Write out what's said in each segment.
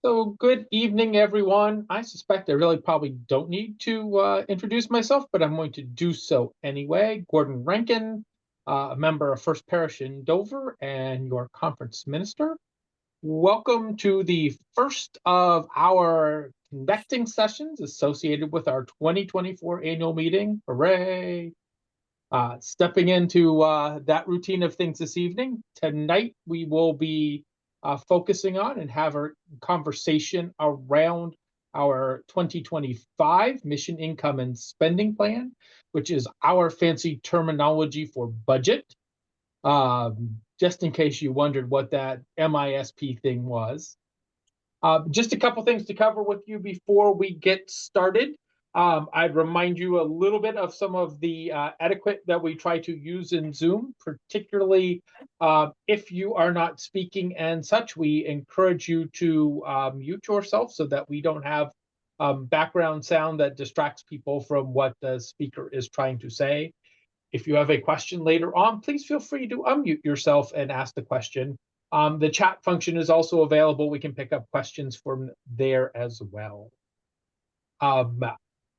So good evening, everyone. I suspect I really probably don't need to introduce myself, but I'm going to do so anyway. Gordon Rankin, a member of First Parish in Dover and your conference minister. Welcome to the first of our connecting sessions associated with our 2024 annual meeting. Hooray! Stepping into that routine of things this evening, tonight we will be focusing on and have a conversation around our 2025 mission income and spending plan, which is our fancy terminology for budget. Just in case you wondered what that MISP thing was. Just a couple things to cover with you before we get started. I'd remind you a little bit of some of the etiquette that we try to use in Zoom, particularly if you are not speaking and such. We encourage you to mute yourself so that we don't have background sound that distracts people from what the speaker is trying to say. If you have a question later on, please feel free to unmute yourself and ask the question. The chat function is also available. We can pick up questions from there as well.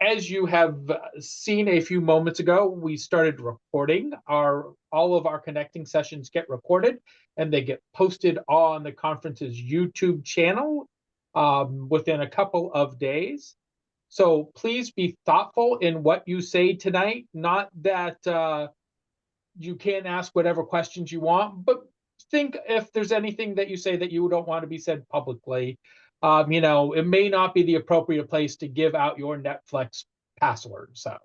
As you have seen a few moments ago, we started recording. All of our connecting sessions get recorded and they get posted on the conference's YouTube channel within a couple of days. So please be thoughtful in what you say tonight. Not that you can ask whatever questions you want, but think if there's anything that you say that you don't want to be said publicly. It may not be the appropriate place to give out your Netflix password. So,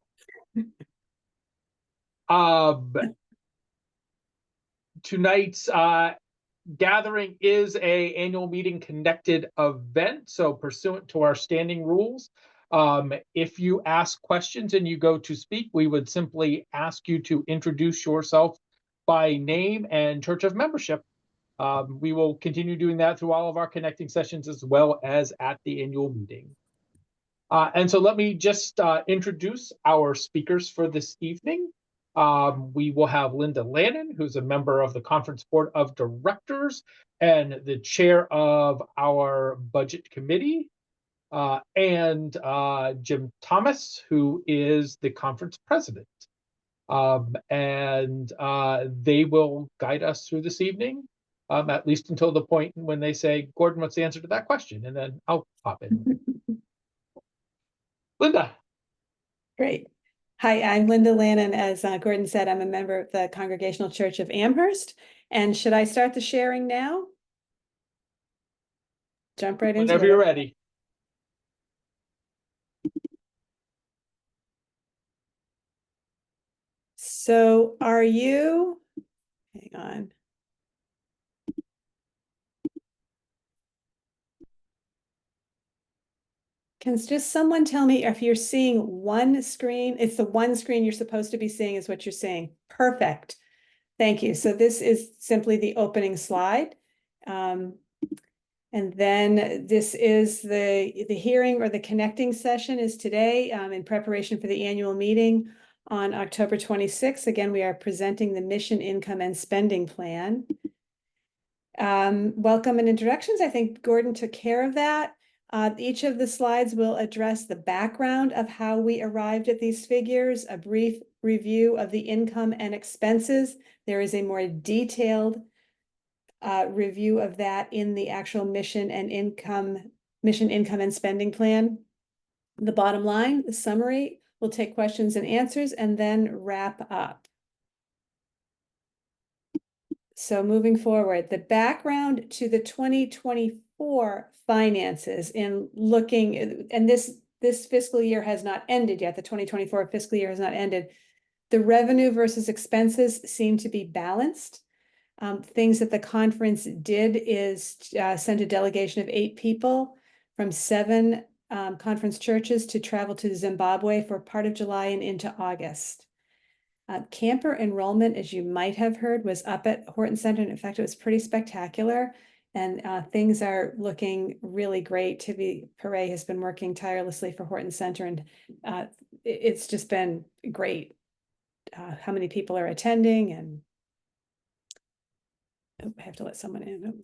tonight's gathering is a annual meeting connected event. So, pursuant to our standing rules, if you ask questions and you go to speak, we would simply ask you to introduce yourself by name and church of membership. We will continue doing that through all of our connecting sessions as well as at the annual meeting. And so let me just introduce our speakers for this evening. We will have Linda Lannon, who's a member of the Conference Board of Directors and the chair of our budget committee, and Jim Thomas, who is the conference president. And they will guide us through this evening, at least until the point when they say, Gordon, what's the answer to that question? And then I'll pop in. Linda. Great. Hi, I'm Linda Lannon. As Gordon said, I'm a member of the Congregational Church of Amherst. And should I start the sharing now? Jump right into it. Whenever you're ready. So are you, hang on. Can just someone tell me if you're seeing one screen? It's the one screen you're supposed to be seeing is what you're seeing. Perfect. Thank you. So this is simply the opening slide. And then this is the hearing or the connecting session is today in preparation for the annual meeting on October 26th. Again, we are presenting the mission income and spending plan. Welcome and introductions. I think Gordon took care of that. Each of the slides will address the background of how we arrived at these figures, a brief review of the income and expenses. There is a more detailed review of that in the actual mission income and spending plan. The bottom line, the summary, we'll take questions and answers and then wrap up. So moving forward, the background to the 2024 finances in looking, and this fiscal year has not ended yet. The 2024 fiscal year has not ended. The revenue versus expenses seem to be balanced. Things that the conference did is send a delegation of 8 people from 7 conference churches to travel to Zimbabwe for part of July and into August. Camper enrollment, as you might have heard, was up at Horton Center. And in fact, it was pretty spectacular. And things are looking really great. Tibi Pare has been working tirelessly for Horton Center. And it's just been great how many people are attending. And I have to let someone in.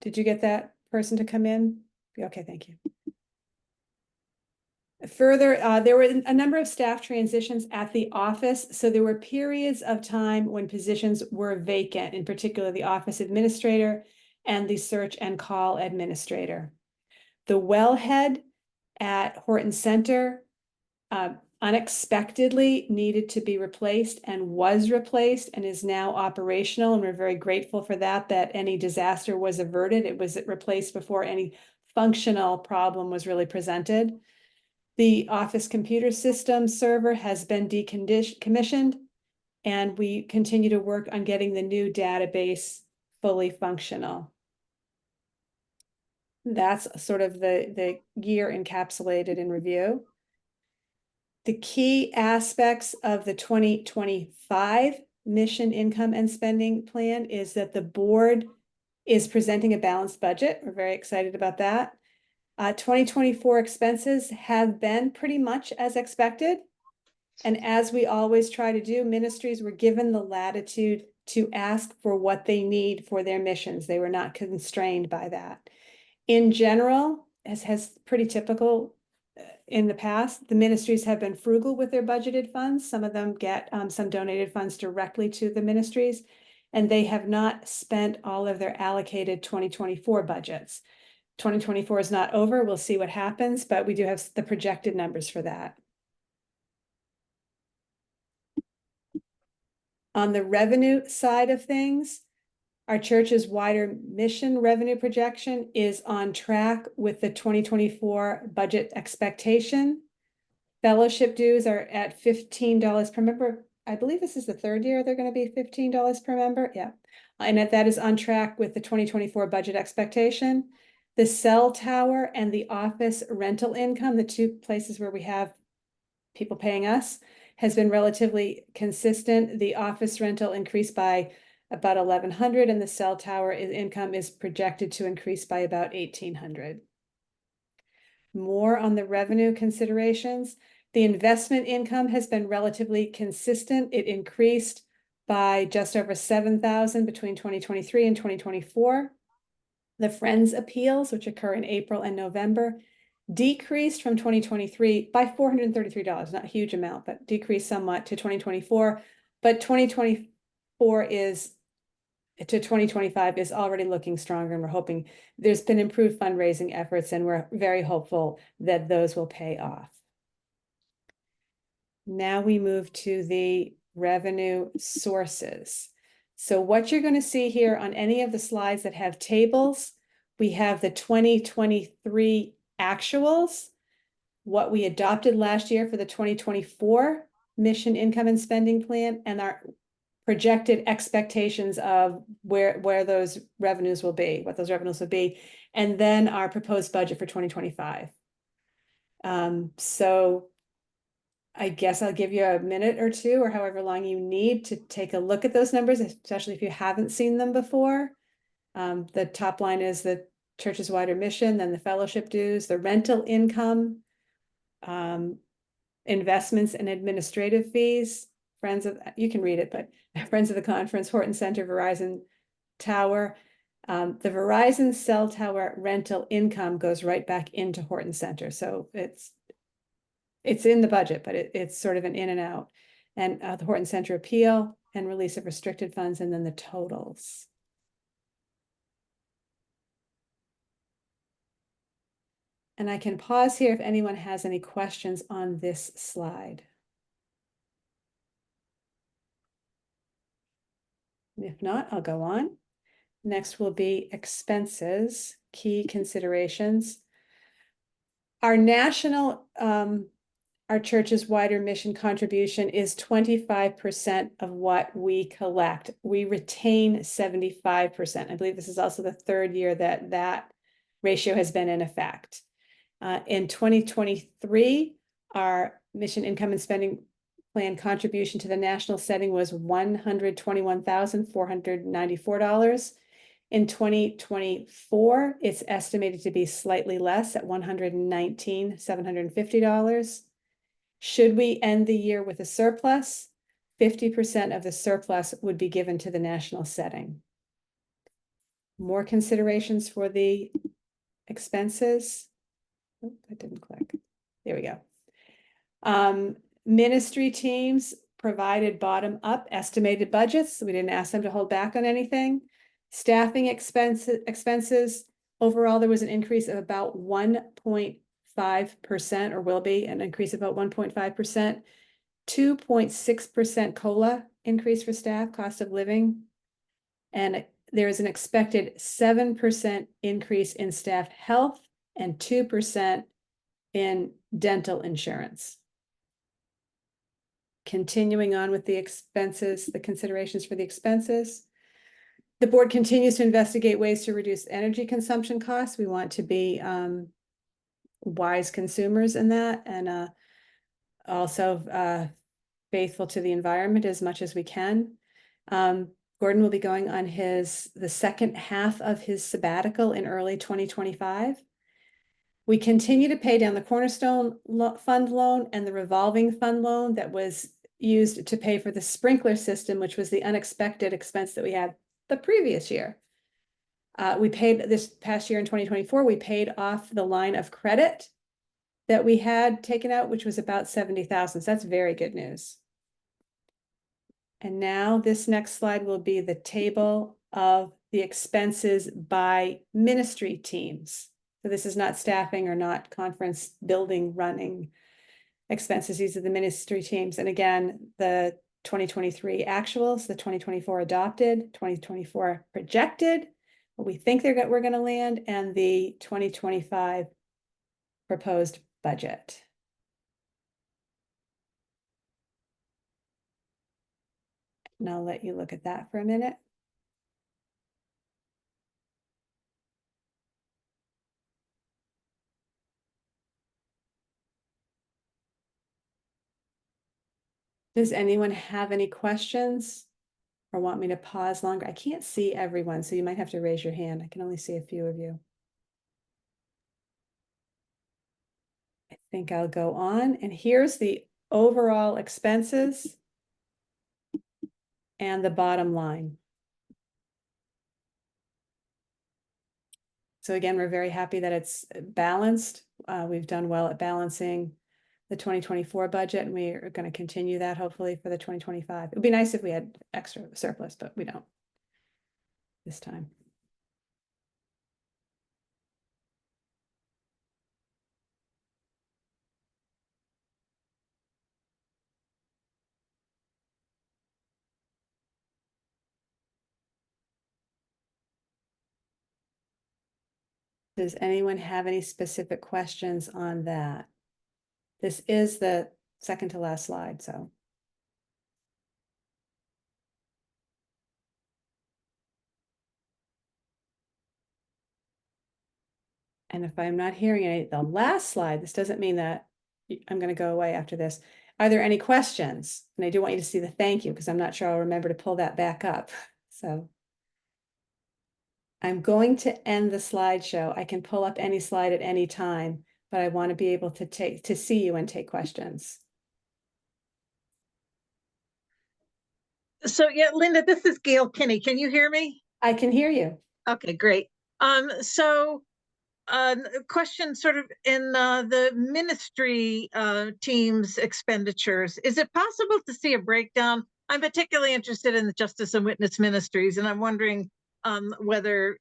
Did you get that, person to come in? Okay, thank you. Further, there were a number of staff transitions at the office, so there were periods of time when positions were vacant, in particular the office administrator and the search and call administrator. The wellhead at Horton Center unexpectedly needed to be replaced and was replaced and is now operational, and we're very grateful for that, that any disaster was averted. It was replaced before any functional problem was really presented. The office computer system server has been decommissioned, and we continue to work on getting the new database fully functional. That's sort of the year encapsulated in review. The key aspects of the 2025 mission income and spending plan is that the board is presenting a balanced budget. We're very excited about that. 2024 expenses have been pretty much as expected. And as we always try to do, ministries were given the latitude to ask for what they need for their missions. They were not constrained by that. In general, as has pretty typical in the past, the ministries have been frugal with their budgeted funds. Some of them get some donated funds directly to the ministries, and they have not spent all of their allocated 2024 budgets. 2024 is not over. We'll see what happens, but we do have the projected numbers for that. On the revenue side of things, our church's wider mission revenue projection is on track with the 2024 budget expectation. Fellowship dues are at $15 per member. I believe this is the third year they're going to be $15 per member. Yeah. And that is on track with the 2024 budget expectation. The cell tower and the office rental income, the two places where we have people paying us, has been relatively consistent. The office rental increased by about 1,100, and the cell tower income is projected to increase by about 1,800. More on the revenue considerations. The investment income has been relatively consistent. It increased by just over 7,000 between 2023 and 2024. The Friends appeals, which occur in April and November, decreased from 2023 by $433, not a huge amount, but decreased somewhat to 2024. But 2024 to 2025 is already looking stronger, and we're hoping there's been improved fundraising efforts, and we're very hopeful that those will pay off. Now we move to the revenue sources. So what you're going to see here on any of the slides that have tables, we have the 2023 actuals, what we adopted last year for the 2024 mission income and spending plan, and our projected expectations of where those revenues will be, what those revenues will be, and then our proposed budget for 2025. So I guess I'll give you a minute or two, or however long you need, to take a look at those numbers, especially if you haven't seen them before. The top line is the church's wider mission, then the fellowship dues, the rental income, investments and administrative fees, you can read it, but Friends of the Conference, Horton Center, Verizon Tower. The Verizon cell tower rental income goes right back into Horton Center. So it's in the budget, but it's sort of an in and out. And the Horton Center appeal and release of restricted funds, and then the totals. And I can pause here if anyone has any questions on this slide. If not, I'll go on. Next will be expenses, key considerations. Our national, our church's wider mission contribution is 25% of what we collect. We retain 75%. I believe this is also the third year that ratio has been in effect. In 2023, our mission income and spending plan contribution to the national setting was $121,494. In 2024, it's estimated to be slightly less at $119,750. Should we end the year with a surplus, 50% of the surplus would be given to the national setting. More considerations for the expenses. Oh, that didn't click. There we go. Ministry teams provided bottom-up estimated budgets. We didn't ask them to hold back on anything. Staffing expenses, overall, there was an increase of about 1.5%, or will be an increase of about 1.5%. 2.6% COLA increase for staff, cost of living. And there is an expected 7% increase in staff health and 2% in dental insurance. Continuing on with the expenses, the considerations for the expenses. The board continues to investigate ways to reduce energy consumption costs. We want to be wise consumers in that, and also faithful to the environment as much as we can. Gordon will be going on the second half of his sabbatical in early 2025. We continue to pay down the Cornerstone Fund loan and the revolving fund loan that was used to pay for the sprinkler system, which was the unexpected expense that we had the previous year. We paid this past year in 2024, we paid off the line of credit that we had taken out, which was about 70,000. So that's very good news. And now this next slide will be the table of the expenses by ministry teams. So this is not staffing or not conference building running expenses. These are the ministry teams. And again, the 2023 actuals, the 2024 adopted, 2024 projected, what we think we're going to land, and the 2025 proposed budget. And I'll let you look at that for a minute. Does anyone have any questions or want me to pause longer? I can't see everyone, so you might have to raise your hand. I can only see a few of you. I think I'll go on. And here's the overall expenses and the bottom line. So again, we're very happy that it's balanced. We've done well at balancing the 2024 budget, and we are going to continue that hopefully for the 2025. It would be nice if we had extra surplus, but we don't this time. Does anyone have any specific questions on that? This is the second to last slide, so. And if I'm not hearing any, the last slide, this doesn't mean that I'm going to go away after this. Are there any questions? And I do want you to see the thank you, because I'm not sure I'll remember to pull that back up. So I'm going to end the slideshow. I can pull up any slide at any time, but I want to be able to see you and take questions. So yeah, Linda, this is Gail Kinney. Can you hear me? I can hear you. Okay, great. Question sort of in the ministry team's expenditures. Is it possible to see a breakdown? I'm particularly interested in the Justice and Witness Ministries, and I'm wondering whether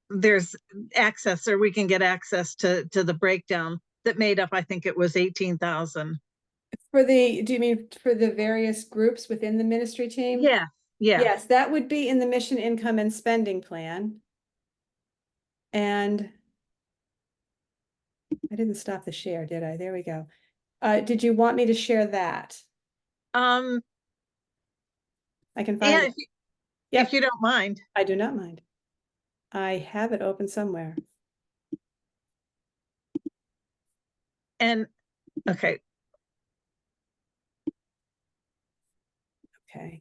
there's access, or we can get access to the breakdown that made up, I think it was 18,000. Do you mean for the various groups within the ministry team? Yeah. Yes, that would be in the mission income and spending plan. And I didn't stop the share, did I? There we go. Did you want me to share that? I can find it. If you don't mind. I do not mind. I have it open somewhere. And okay. Okay.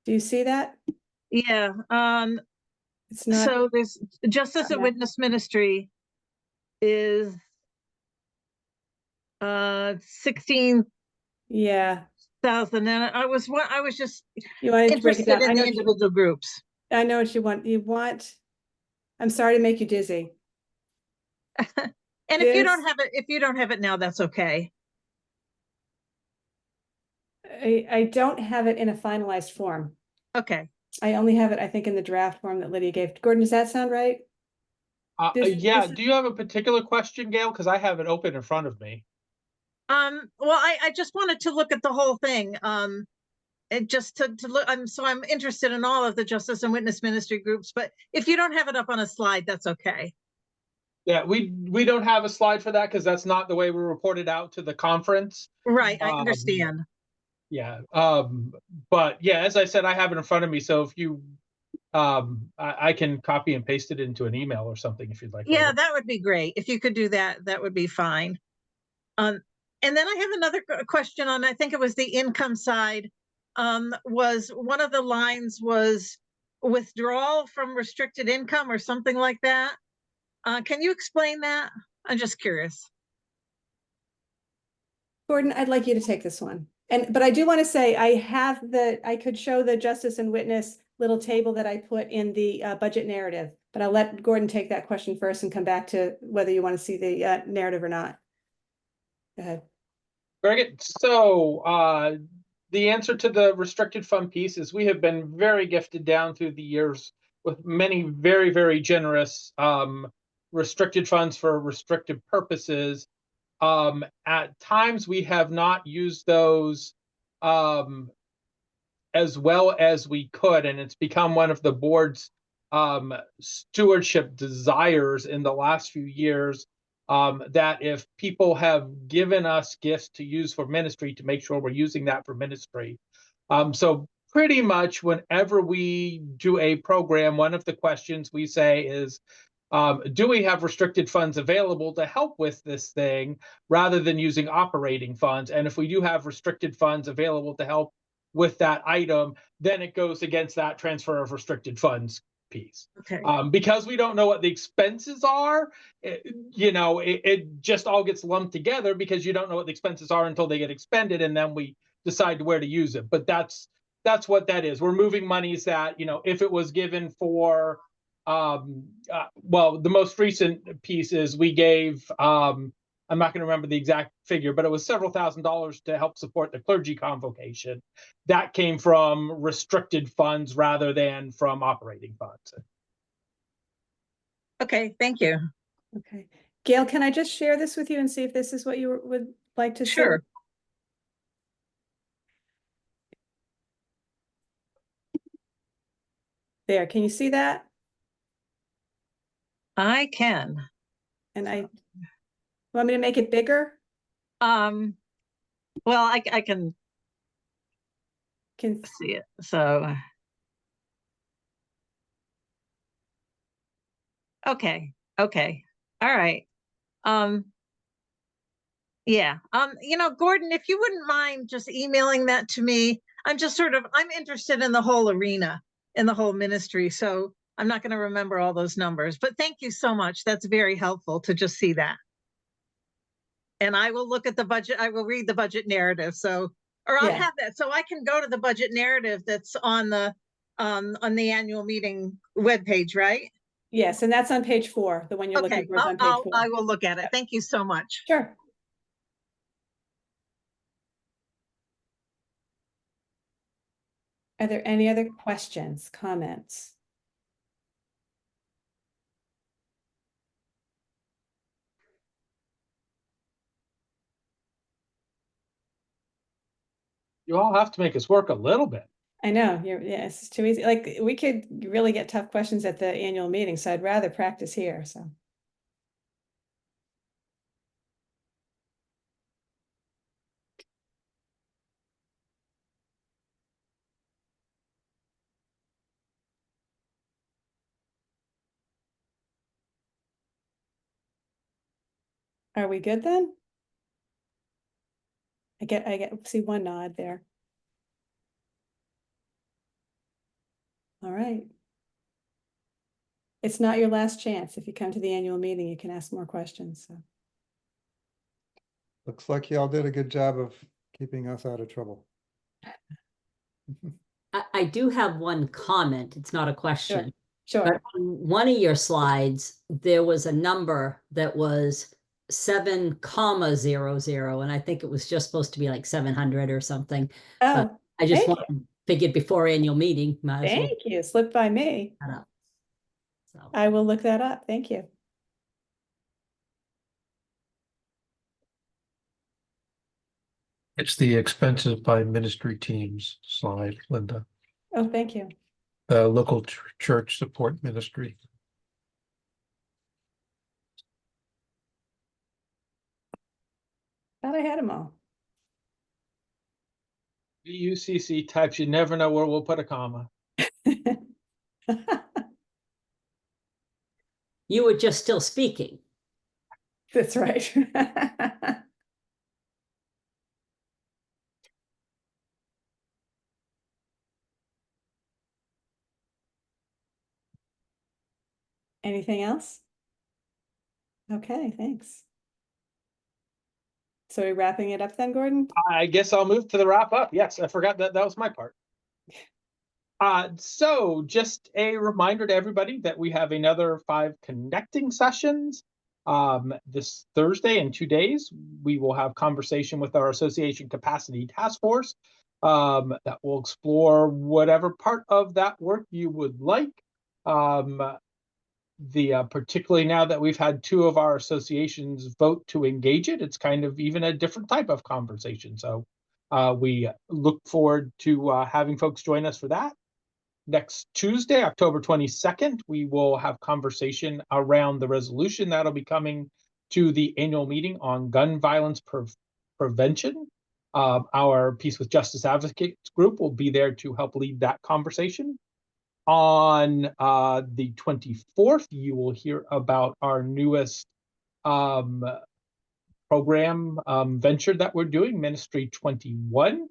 Do you see that? Yeah. It's not. So there's Justice and Witness Ministry. is 16,000, Yeah, and I was just you wanted to break it interested down. in the individual groups. I know what you want. I'm sorry to make you dizzy. And if you don't have it now, that's okay. I don't have it in a finalized form. Okay. I only have it, I think, in the draft form that Lydia gave. Gordon, does that sound right? Yeah, This- do you have a particular question, Gail? Because I have it open in front of me. Well, I just wanted to look at the whole thing. And just to look, I'm interested in all of the justice and witness ministry groups, but if you don't have it up on a slide, that's okay. Yeah, we don't have a slide for that because that's not the way we reported out to the conference. Right, I Um, understand. Yeah, but yeah, as I said, I have it in front of me, so if you, I can copy and paste it into an email or something if you'd like. Yeah, later. that would be great. If you could do that, that would be fine. And then I have another question on, I think it was the income side. Was one of the lines was withdrawal from restricted income or something like that? Can you explain that? I'm just curious. Gordon, I'd like you to take this one. But I do want to say I could show the justice and witness little table that I put in the budget narrative, but I'll let Gordon take that question first and come back to whether you want to see the narrative or not. Go ahead. Very good. So, the answer to the restricted fund piece is we have been very gifted down through the years with many very, very generous restricted funds for restricted purposes. At times, we have not used those as well as we could, and it's become one of the board's stewardship desires in the last few years, that if people have given us gifts to use for ministry, to make sure we're using that for ministry. So pretty much whenever we do a program, one of the questions we say is, do we have restricted funds available to help with this thing rather than using operating funds? And if we do have restricted funds available to help with that item, then it goes against that transfer of restricted funds piece. Okay. Because we don't know what the expenses are, it just all gets lumped together because you don't know what the expenses are until they get expended, and then we decide where to use it. But that's what that is. We're moving monies that, if it was given for, well, the most recent piece is we gave, I'm not going to remember the exact figure, but it was several $1,000s to help support the clergy convocation. That came from restricted funds rather than from operating funds. Okay, thank you. Okay. Gail, can I just share this with you and see if this is what you would like to see? Sure. There, can you see that? I can. And want me to make it bigger? Well, I can Can see it. So, okay. Okay. All right. Yeah. Gordon, if you wouldn't mind just emailing that to me, I'm interested in the whole arena, in the whole ministry. So I'm not going to remember all those numbers, but thank you so much. That's very helpful to just see that. And I will look at the budget. I will read the budget narrative. So, or I'll have that. So I can go to the budget narrative that's on the annual meeting webpage, right? Yes, and that's on page 4. The one you're Okay, looking for is on page 4. I will look at it. Thank you so much. Sure. Are there any other questions, comments? You all have to make us work a little bit. I know, it's too easy. Like, we could really get tough questions at the annual meeting, so I'd rather practice here, so. Are we good then? See one nod there. All right. it's not your last chance. If you come to the annual meeting, you can ask more questions, so. Looks like y'all did a good job of keeping us out of trouble. I do have one comment. It's not a question. Sure. But on one of your slides, there was a number that was 7,00, and I think it was just supposed to be like 700 or something. Oh, I just thank figured before annual meeting, might as well thank you. Slipped by me. look that up. So, I will look that up. Thank you. It's the expenses by ministry teams slide, Linda. Oh, thank you. The local church support ministry. Thought I had them all. VUCC types, you never know where we'll put a comma. you were just still speaking. That's right. Anything else? Okay, thanks. So we're wrapping it up then, Gordon? I guess I'll move to the wrap up. Yes, I forgot that was my part. So just a reminder to everybody that we have another 5 connecting sessions. This Thursday in 2 days, we will have conversation with our association capacity task force that will explore whatever part of that work you would like. Particularly now that we've had 2 of our associations vote to engage it, it's kind of even a different type of conversation. So we look forward to having folks join us for that. Next Tuesday, October 22nd, we will have conversation around the resolution that'll be coming to the annual meeting on gun violence prevention. Our Peace with Justice Advocates group will be there to help lead that conversation. On the 24th, you will hear about our newest program venture that we're doing, Ministry 21,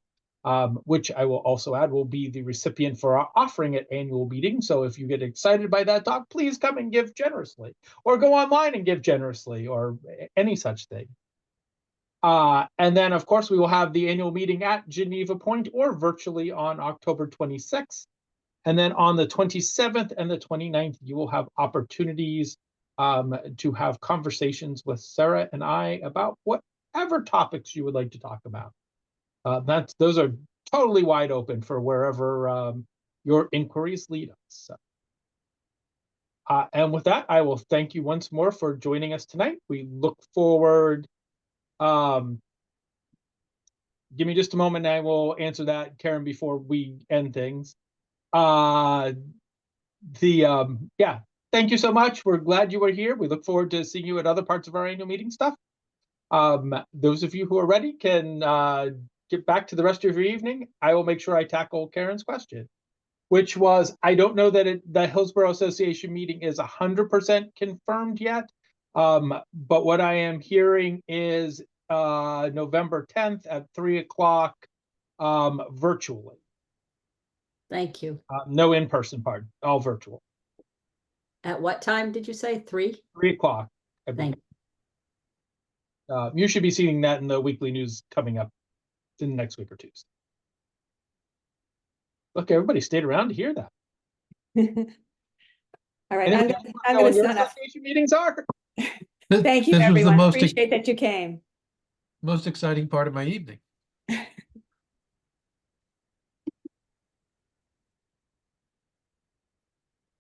which I will also add will be the recipient for our offering at annual meeting. So if you get excited by that talk, please come and give generously, or go online and give generously, or any such thing. And then, of course, we will have the annual meeting at Geneva Point or virtually on October 26th. And then on the 27th and the 29th, you will have opportunities to have conversations with Sarah and I about whatever topics you would like to talk about. Those are totally wide open for wherever your inquiries lead us. So. And with that, I will thank you once more for joining us tonight. We look forward. Give me just a moment and I will answer that, Karen, before we end things. Yeah, thank you so much. We're glad you were here. We look forward to seeing you at other parts of our annual meeting stuff. Those of you who are ready can get back to the rest of your evening. I will make sure I tackle Karen's question, which was, I don't know that the Hillsborough Association meeting is 100% confirmed yet, but what I am hearing is November 10th at 3 o'clock virtually. Thank you. No in-person part, all virtual. At what time did you say? 3? 3 o'clock. Thank you. You should be seeing that in the weekly news coming up in the next week or two. Look, everybody stayed around to hear that. All right, Anyone I'm else going know to what your sign off. association meetings are? Thank you, This was the everyone. most Appreciate that you came. exciting part of my evening.